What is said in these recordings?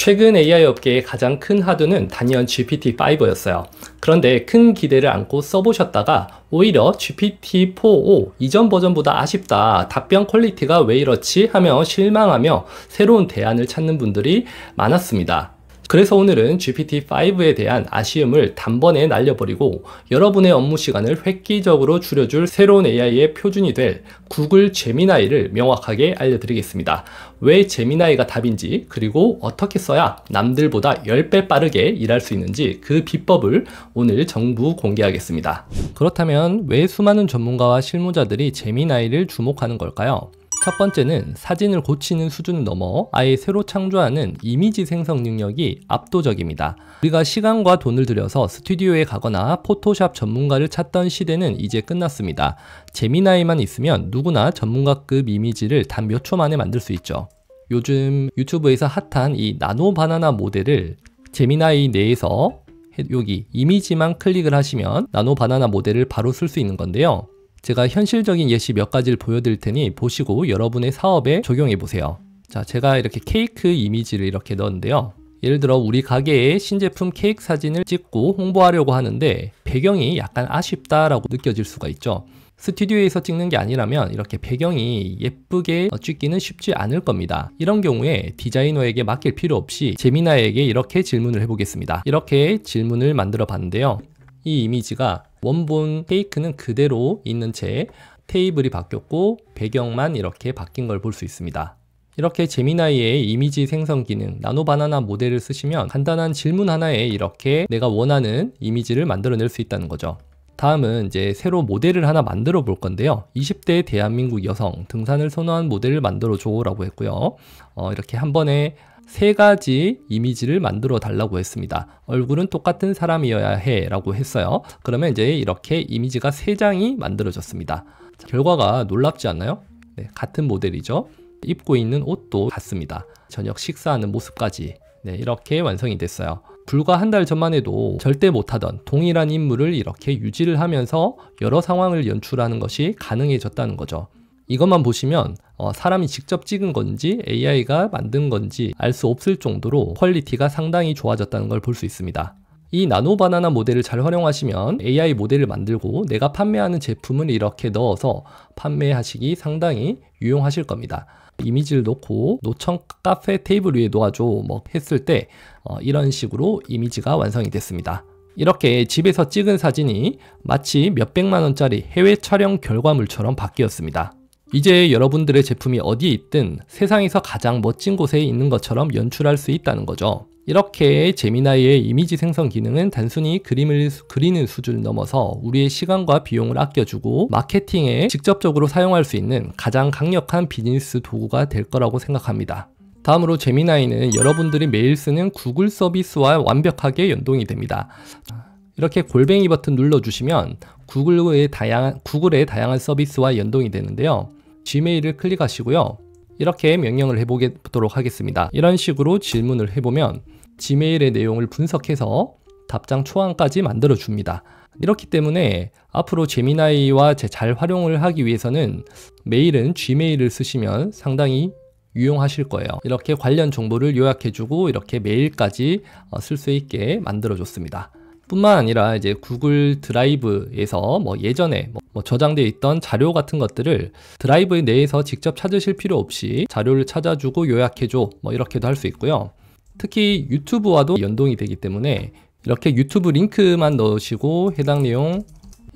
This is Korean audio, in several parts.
최근 AI 업계의 가장 큰 화두는 단연 GPT-5였어요. 그런데 큰 기대를 안고 써보셨다가 오히려 GPT-4o 이전 버전보다 아쉽다, 답변 퀄리티가 왜 이렇지 하며 실망하며 새로운 대안을 찾는 분들이 많았습니다. 그래서 오늘은 GPT-5에 대한 아쉬움을 단번에 날려버리고 여러분의 업무 시간을 획기적으로 줄여줄 새로운 AI의 표준이 될 구글 제미나이를 명확하게 알려드리겠습니다. 왜 제미나이가 답인지, 그리고 어떻게 써야 남들보다 10배 빠르게 일할 수 있는지 그 비법을 오늘 전부 공개하겠습니다. 그렇다면 왜 수많은 전문가와 실무자들이 제미나이를 주목하는 걸까요? 첫 번째는 사진을 고치는 수준을 넘어 아예 새로 창조하는 이미지 생성 능력이 압도적입니다. 우리가 시간과 돈을 들여서 스튜디오에 가거나 포토샵 전문가를 찾던 시대는 이제 끝났습니다. 제미나이만 있으면 누구나 전문가급 이미지를 단 몇 초 만에 만들 수 있죠. 요즘 유튜브에서 핫한 이 나노 바나나 모델을 제미나이 내에서 여기 이미지만 클릭을 하시면 나노 바나나 모델을 바로 쓸 수 있는 건데요. 제가 현실적인 예시 몇 가지를 보여드릴 테니 보시고 여러분의 사업에 적용해 보세요. 자, 제가 이렇게 케이크 이미지를 이렇게 넣었는데요. 예를 들어 우리 가게의 신제품 케이크 사진을 찍고 홍보하려고 하는데 배경이 약간 아쉽다라고 느껴질 수가 있죠. 스튜디오에서 찍는 게 아니라면 이렇게 배경이 예쁘게 찍기는 쉽지 않을 겁니다. 이런 경우에 디자이너에게 맡길 필요 없이 제미나이에게 이렇게 질문을 해보겠습니다. 이렇게 질문을 만들어 봤는데요. 이 이미지가 원본 케이크는 그대로 있는 채 테이블이 바뀌었고 배경만 이렇게 바뀐 걸 볼 수 있습니다. 이렇게 제미나이의 이미지 생성 기능 나노바나나 모델을 쓰시면 간단한 질문 하나에 이렇게 내가 원하는 이미지를 만들어낼 수 있다는 거죠. 다음은 이제 새로 모델을 하나 만들어 볼 건데요. 20대 대한민국 여성 등산을 선호한 모델을 만들어 줘 라고 했고요. 이렇게 한 번에 3가지 이미지를 만들어 달라고 했습니다. 얼굴은 똑같은 사람이어야 해 라고 했어요. 그러면 이제 이렇게 이미지가 3장이 만들어졌습니다. 결과가 놀랍지 않나요? 네, 같은 모델이죠. 입고 있는 옷도 같습니다. 저녁 식사하는 모습까지 이렇게 완성이 됐어요. 불과 한 달 전만 해도 절대 못하던 동일한 인물을 이렇게 유지를 하면서 여러 상황을 연출하는 것이 가능해졌다는 거죠. 이것만 보시면 사람이 직접 찍은 건지 AI가 만든 건지 알 수 없을 정도로 퀄리티가 상당히 좋아졌다는 걸 볼 수 있습니다. 이 나노바나나 모델을 잘 활용하시면 AI 모델을 만들고 내가 판매하는 제품을 이렇게 넣어서 판매하시기 상당히 유용하실 겁니다. 이미지를 놓고 노천 카페 테이블 위에 놓아줘 뭐 했을 때 이런 식으로 이미지가 완성이 됐습니다. 이렇게 집에서 찍은 사진이 마치 몇백만 원짜리 해외 촬영 결과물처럼 바뀌었습니다. 이제 여러분들의 제품이 어디에 있든 세상에서 가장 멋진 곳에 있는 것처럼 연출할 수 있다는 거죠. 이렇게 제미나이의 이미지 생성 기능은 단순히 그림을 그리는 수준을 넘어서 우리의 시간과 비용을 아껴주고 마케팅에 직접적으로 사용할 수 있는 가장 강력한 비즈니스 도구가 될 거라고 생각합니다. 다음으로 제미나이는 여러분들이 매일 쓰는 구글 서비스와 완벽하게 연동이 됩니다. 이렇게 골뱅이 버튼 눌러주시면 구글의 다양한 서비스와 연동이 되는데요. 지메일을 클릭하시고요. 이렇게 명령을 해보도록 하겠습니다. 이런 식으로 질문을 해보면 지메일의 내용을 분석해서 답장 초안까지 만들어 줍니다. 이렇기 때문에 앞으로 제미나이와 잘 활용을 하기 위해서는 메일은 Gmail을 쓰시면 상당히 유용하실 거예요. 이렇게 관련 정보를 요약해주고 이렇게 메일까지 쓸 수 있게 만들어 줬습니다. 뿐만 아니라 이제 구글 드라이브에서 예전에 저장되어 있던 자료 같은 것들을 드라이브 내에서 직접 찾으실 필요 없이 자료를 찾아주고 요약해줘 이렇게도 할 수 있고요. 특히 유튜브와도 연동이 되기 때문에 이렇게 유튜브 링크만 넣으시고 해당 내용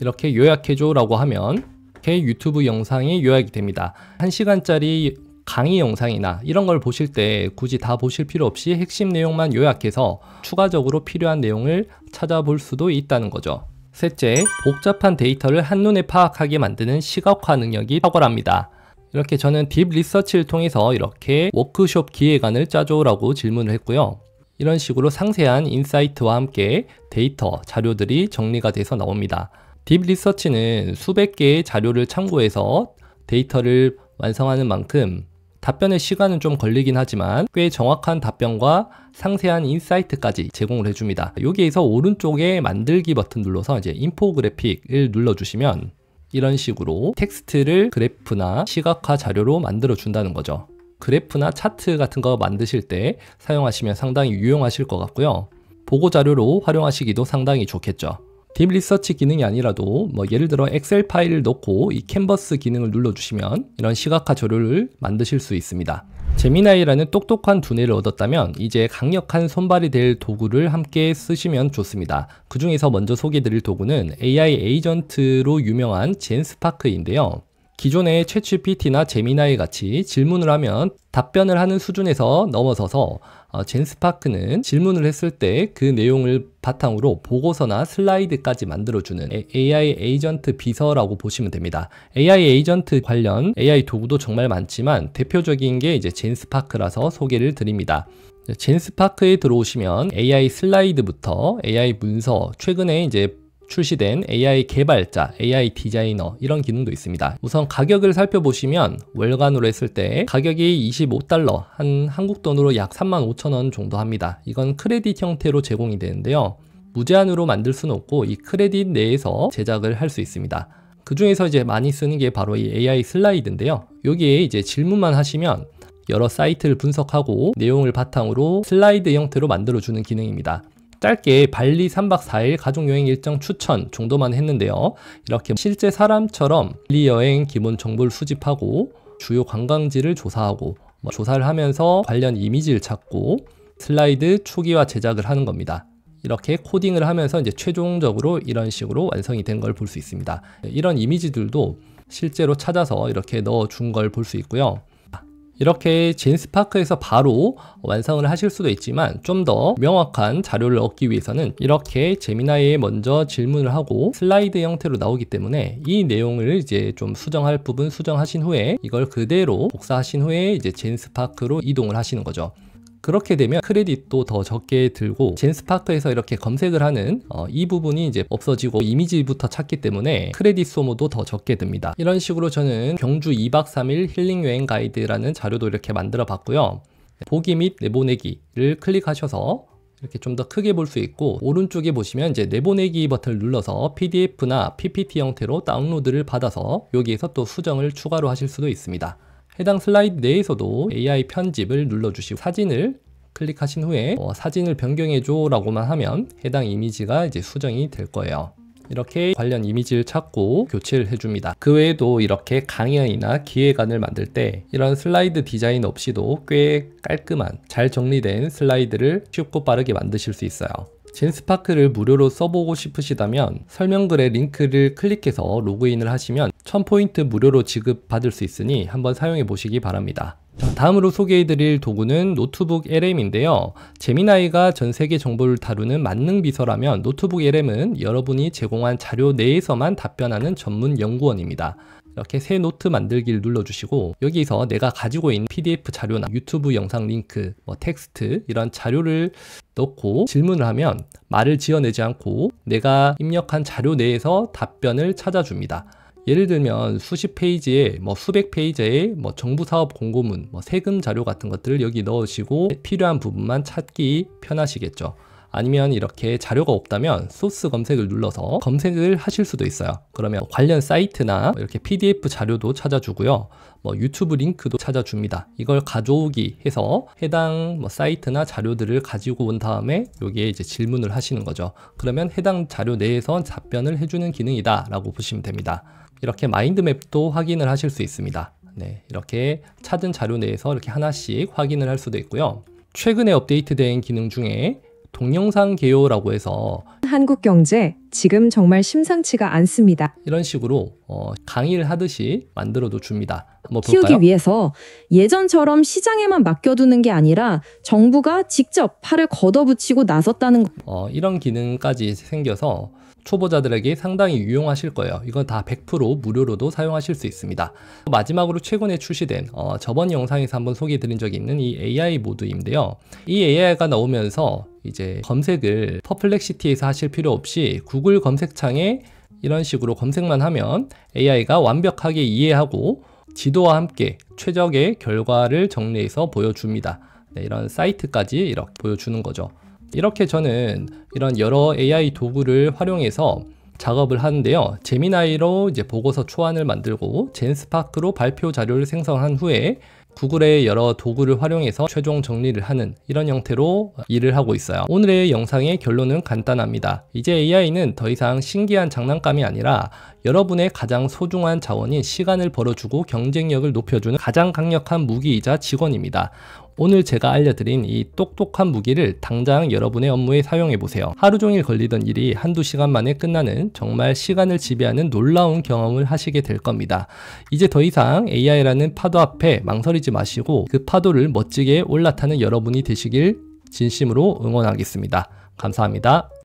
이렇게 요약해줘 라고 하면 이렇게 유튜브 영상이 요약이 됩니다. 1시간짜리 강의 영상이나 이런 걸 보실 때 굳이 다 보실 필요 없이 핵심 내용만 요약해서 추가적으로 필요한 내용을 찾아볼 수도 있다는 거죠. 셋째, 복잡한 데이터를 한눈에 파악하게 만드는 시각화 능력이 탁월합니다. 이렇게 저는 딥 리서치를 통해서 이렇게 워크숍 기획안을 짜줘라고 질문을 했고요. 이런 식으로 상세한 인사이트와 함께 데이터, 자료들이 정리가 돼서 나옵니다. 딥 리서치는 수백 개의 자료를 참고해서 데이터를 완성하는 만큼 답변의 시간은 좀 걸리긴 하지만 꽤 정확한 답변과 상세한 인사이트까지 제공을 해줍니다. 여기에서 오른쪽에 만들기 버튼 눌러서 이제 인포그래픽을 눌러주시면 이런 식으로 텍스트를 그래프나 시각화 자료로 만들어 준다는 거죠. 그래프나 차트 같은 거 만드실 때 사용하시면 상당히 유용하실 것 같고요. 보고 자료로 활용하시기도 상당히 좋겠죠. 딥 리서치 기능이 아니라도 뭐 예를 들어 엑셀 파일을 넣고 이 캔버스 기능을 눌러주시면 이런 시각화 자료를 만드실 수 있습니다. 제미나이라는 똑똑한 두뇌를 얻었다면 이제 강력한 손발이 될 도구를 함께 쓰시면 좋습니다. 그 중에서 먼저 소개드릴 도구는 AI 에이전트로 유명한 젠스파크인데요. 기존의 챗GPT나 제미나이 같이 질문을 하면 답변을 하는 수준에서 넘어서서 젠스파크는 질문을 했을 때 그 내용을 바탕으로 보고서나 슬라이드까지 만들어주는 AI 에이전트 비서라고 보시면 됩니다. AI 에이전트 관련 AI 도구도 정말 많지만 대표적인 게 이제 젠스파크라서 소개를 드립니다. 젠스파크에 들어오시면 AI 슬라이드부터 AI 문서, 최근에 이제 출시된 AI 개발자, AI 디자이너 이런 기능도 있습니다. 우선 가격을 살펴보시면 월간으로 했을 때 가격이 $25, 한 한국 돈으로 약 35,000원 정도 합니다. 이건 크레딧 형태로 제공이 되는데요. 무제한으로 만들 수는 없고 이 크레딧 내에서 제작을 할 수 있습니다. 그 중에서 이제 많이 쓰는 게 바로 이 AI 슬라이드인데요. 여기에 이제 질문만 하시면 여러 사이트를 분석하고 내용을 바탕으로 슬라이드 형태로 만들어주는 기능입니다. 짧게 발리 3박 4일 가족여행 일정 추천 정도만 했는데요. 이렇게 실제 사람처럼 발리 여행 기본 정보를 수집하고 주요 관광지를 조사하고 조사를 하면서 관련 이미지를 찾고 슬라이드 초기화 제작을 하는 겁니다. 이렇게 코딩을 하면서 이제 최종적으로 이런 식으로 완성이 된 걸 볼 수 있습니다. 이런 이미지들도 실제로 찾아서 이렇게 넣어준 걸 볼 수 있고요. 이렇게 젠스파크에서 바로 완성을 하실 수도 있지만 좀 더 명확한 자료를 얻기 위해서는 이렇게 제미나이에 먼저 질문을 하고 슬라이드 형태로 나오기 때문에 이 내용을 이제 좀 수정할 부분 수정하신 후에 이걸 그대로 복사하신 후에 이제 젠스파크로 이동을 하시는 거죠. 그렇게 되면 크레딧도 더 적게 들고 젠스파크에서 이렇게 검색을 하는 이 부분이 이제 없어지고 이미지부터 찾기 때문에 크레딧 소모도 더 적게 듭니다. 이런 식으로 저는 경주 2박 3일 힐링 여행 가이드라는 자료도 이렇게 만들어 봤고요. 보기 및 내보내기를 클릭하셔서 이렇게 좀 더 크게 볼 수 있고 오른쪽에 보시면 이제 내보내기 버튼을 눌러서 PDF나 PPT 형태로 다운로드를 받아서 여기에서 또 수정을 추가로 하실 수도 있습니다. 해당 슬라이드 내에서도 AI 편집을 눌러주시고 사진을 클릭하신 후에 사진을 변경해줘 라고만 하면 해당 이미지가 이제 수정이 될 거예요. 이렇게 관련 이미지를 찾고 교체를 해줍니다. 그 외에도 이렇게 강연이나 기획안을 만들 때 이런 슬라이드 디자인 없이도 꽤 깔끔한 잘 정리된 슬라이드를 쉽고 빠르게 만드실 수 있어요. 젠스파크를 무료로 써보고 싶으시다면 설명글에 링크를 클릭해서 로그인을 하시면 1000포인트 무료로 지급받을 수 있으니 한번 사용해 보시기 바랍니다. 다음으로 소개해드릴 도구는 노트북 LM인데요. 제미나이가 전 세계 정보를 다루는 만능 비서라면 노트북 LM은 여러분이 제공한 자료 내에서만 답변하는 전문 연구원입니다. 이렇게 새 노트 만들기를 눌러주시고 여기서 내가 가지고 있는 PDF 자료나 유튜브 영상 링크, 텍스트 이런 자료를 넣고 질문을 하면 말을 지어내지 않고 내가 입력한 자료 내에서 답변을 찾아줍니다. 예를 들면 수십 페이지에 수백 페이지에 정부 사업 공고문, 세금 자료 같은 것들을 여기 넣으시고 필요한 부분만 찾기 편하시겠죠. 아니면 이렇게 자료가 없다면 소스 검색을 눌러서 검색을 하실 수도 있어요. 그러면 관련 사이트나 이렇게 PDF 자료도 찾아주고요. 유튜브 링크도 찾아줍니다. 이걸 가져오기 해서 해당 사이트나 자료들을 가지고 온 다음에 여기에 이제 질문을 하시는 거죠. 그러면 해당 자료 내에서 답변을 해주는 기능이다 라고 보시면 됩니다. 이렇게 마인드맵도 확인을 하실 수 있습니다. 네, 이렇게 찾은 자료 내에서 이렇게 하나씩 확인을 할 수도 있고요. 최근에 업데이트된 기능 중에 동영상 개요라고 해서 한국 경제 지금 정말 심상치가 않습니다. 이런 식으로 강의를 하듯이 만들어도 줍니다. 한번 키우기 볼까요? 위해서 예전처럼 시장에만 맡겨두는 게 아니라 정부가 직접 팔을 걷어붙이고 나섰다는 이런 기능까지 생겨서 초보자들에게 상당히 유용하실 거예요. 이건 다 100% 무료로도 사용하실 수 있습니다. 마지막으로 최근에 출시된 저번 영상에서 한번 소개해드린 적이 있는 이 AI 모드인데요. 이 AI가 나오면서 이제 검색을 퍼플렉시티에서 하실 필요 없이 구글 검색창에 이런 식으로 검색만 하면 AI가 완벽하게 이해하고 지도와 함께 최적의 결과를 정리해서 보여줍니다. 네, 이런 사이트까지 이렇게 보여주는 거죠. 이렇게 저는 이런 여러 AI 도구를 활용해서 작업을 하는데요. 제미나이로 이제 보고서 초안을 만들고 젠스파크로 발표 자료를 생성한 후에 구글의 여러 도구를 활용해서 최종 정리를 하는 이런 형태로 일을 하고 있어요. 오늘의 영상의 결론은 간단합니다. 이제 AI는 더 이상 신기한 장난감이 아니라 여러분의 가장 소중한 자원인 시간을 벌어주고 경쟁력을 높여주는 가장 강력한 무기이자 직원입니다. 오늘 제가 알려드린 이 똑똑한 무기를 당장 여러분의 업무에 사용해보세요. 하루 종일 걸리던 일이 한두 시간 만에 끝나는 정말 시간을 지배하는 놀라운 경험을 하시게 될 겁니다. 이제 더 이상 AI라는 파도 앞에 망설이지 마시고 그 파도를 멋지게 올라타는 여러분이 되시길 진심으로 응원하겠습니다. 감사합니다.